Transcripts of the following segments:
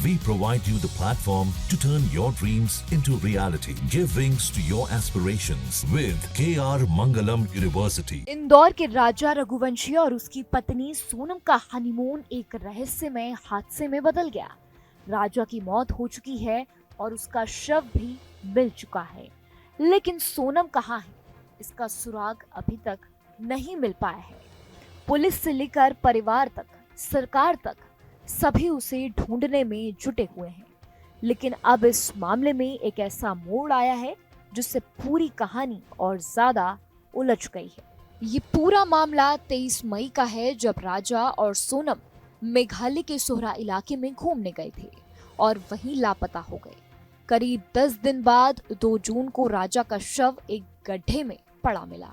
We provide you the platform to turn your dreams into reality. Give wings to your aspirations with KR Mangalam University. Indore के राजा रघुवंशी और उसकी पत्नी सोनम का honeymoon एक रहस्यमय हादसे में बदल गया। राजा की मौत हो चुकी है और उसका शव भी मिल चुका है, लेकिन सोनम कहाँ है, इसका सुराग अभी तक नहीं मिल पाया है। पुलिस से लेकर परिवार तक, सरकार तक सभी उसे ढूंढने में जुटे हुए हैं, लेकिन अब इस मामले में एक ऐसा मोड़ आया है जिससे पूरी कहानी और ज्यादा उलझ गई है। ये पूरा मामला 23 मई का है, जब राजा और सोनम मेघालय के सोहरा इलाके में घूमने गए थे और वहीं लापता हो गए। करीब 10 दिन बाद 2 जून को राजा का शव एक गड्ढे में पड़ा मिला,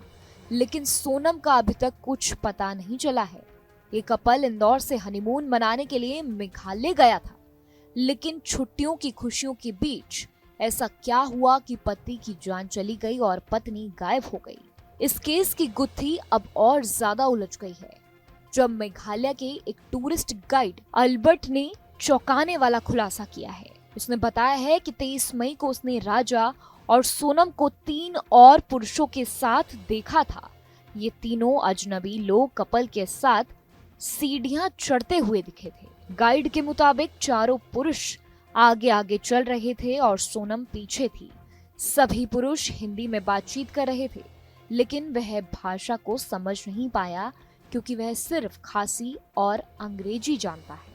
लेकिन सोनम का अभी तक कुछ पता नहीं चला है। ये कपल इंदौर से हनीमून मनाने के लिए मेघालय गया था, लेकिन छुट्टियों की खुशियों के बीच ऐसा क्या हुआ कि पति की जान चली गई और पत्नी गायब हो गई। इस केस की गुत्थी अब और ज्यादा उलझ गई है, जब मेघालय के एक टूरिस्ट गाइड अल्बर्ट ने चौंकाने वाला खुलासा किया है। उसने बताया है कि 23 मई को उसने राजा और सोनम को 3 और पुरुषों के साथ देखा था। ये तीनों अजनबी लोग कपल के साथ सीढ़ियां चढ़ते हुए दिखे थे। गाइड के मुताबिक चारों पुरुष आगे आगे चल रहे थे और सोनम पीछे थी। सभी पुरुष हिंदी में बातचीत कर रहे थे, लेकिन वह भाषा को समझ नहीं पाया क्योंकि वह सिर्फ खासी और अंग्रेजी जानता है।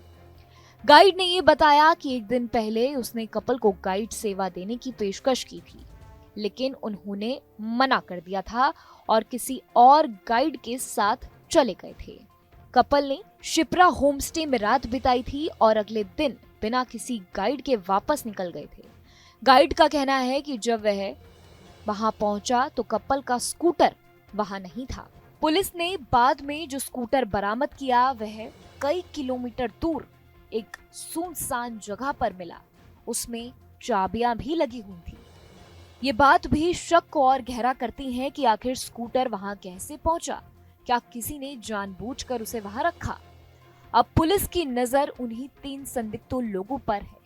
गाइड ने ये बताया कि एक दिन पहले उसने कपल को गाइड सेवा देने की पेशकश की थी, लेकिन उन्होंने मना कर दिया था और किसी और गाइड के साथ चले गए थे। कपल ने शिप्रा होमस्टे में रात बिताई थी और अगले दिन बिना किसी गाइड के वापस निकल गए थे। गाइड का कहना है कि जब वह वहां पहुंचा तो कपल का स्कूटर वहां नहीं था। पुलिस ने बाद में जो स्कूटर बरामद किया वह कई किलोमीटर दूर एक सुनसान जगह पर मिला। उसमें चाबियां भी लगी हुई थी। ये बात भी शक को और गहरा करती है कि आखिर स्कूटर वहां कैसे पहुंचा। क्या किसी ने जानबूझकर उसे वहां रखा? अब पुलिस की नजर उन्हीं 3 संदिग्ध लोगों पर है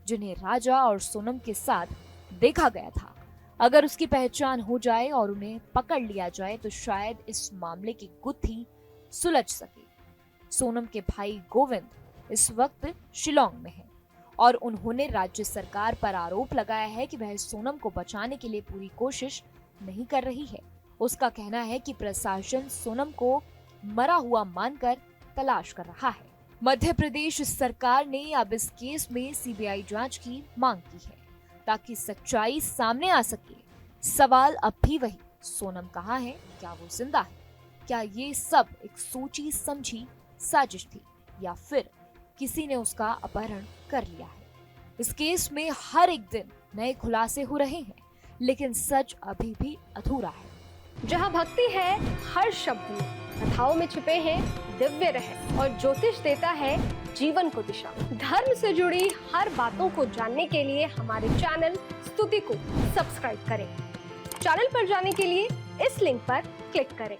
जिन्हें राजा और सोनम के साथ देखा गया था। अगर उसकी पहचान हो जाए और उन्हें पकड़ लिया जाए तो शायद इस मामले की गुत्थी सुलझ सके। सोनम के भाई गोविंद इस वक्त शिलोंग में है और उन्होंने राज्य सरकार पर आरोप लगाया है कि वह सोनम को बचाने के लिए पूरी कोशिश नहीं कर रही है। उसका कहना है कि प्रशासन सोनम को मरा हुआ मानकर तलाश कर रहा है। मध्य प्रदेश सरकार ने अब इस केस में सीबीआई जांच की मांग की है ताकि सच्चाई सामने आ सके। सवाल अब भी वही, सोनम कहाँ है? क्या वो जिंदा है? क्या ये सब एक सोची समझी साजिश थी या फिर किसी ने उसका अपहरण कर लिया है? इस केस में हर एक दिन नए खुलासे हो रहे हैं, लेकिन सच अभी भी अधूरा है। जहाँ भक्ति है हर शब्द में, कथाओं में छुपे हैं दिव्य रहस्य और ज्योतिष देता है जीवन को दिशा। धर्म से जुड़ी हर बातों को जानने के लिए हमारे चैनल स्तुति को सब्सक्राइब करें। चैनल पर जाने के लिए इस लिंक पर क्लिक करें।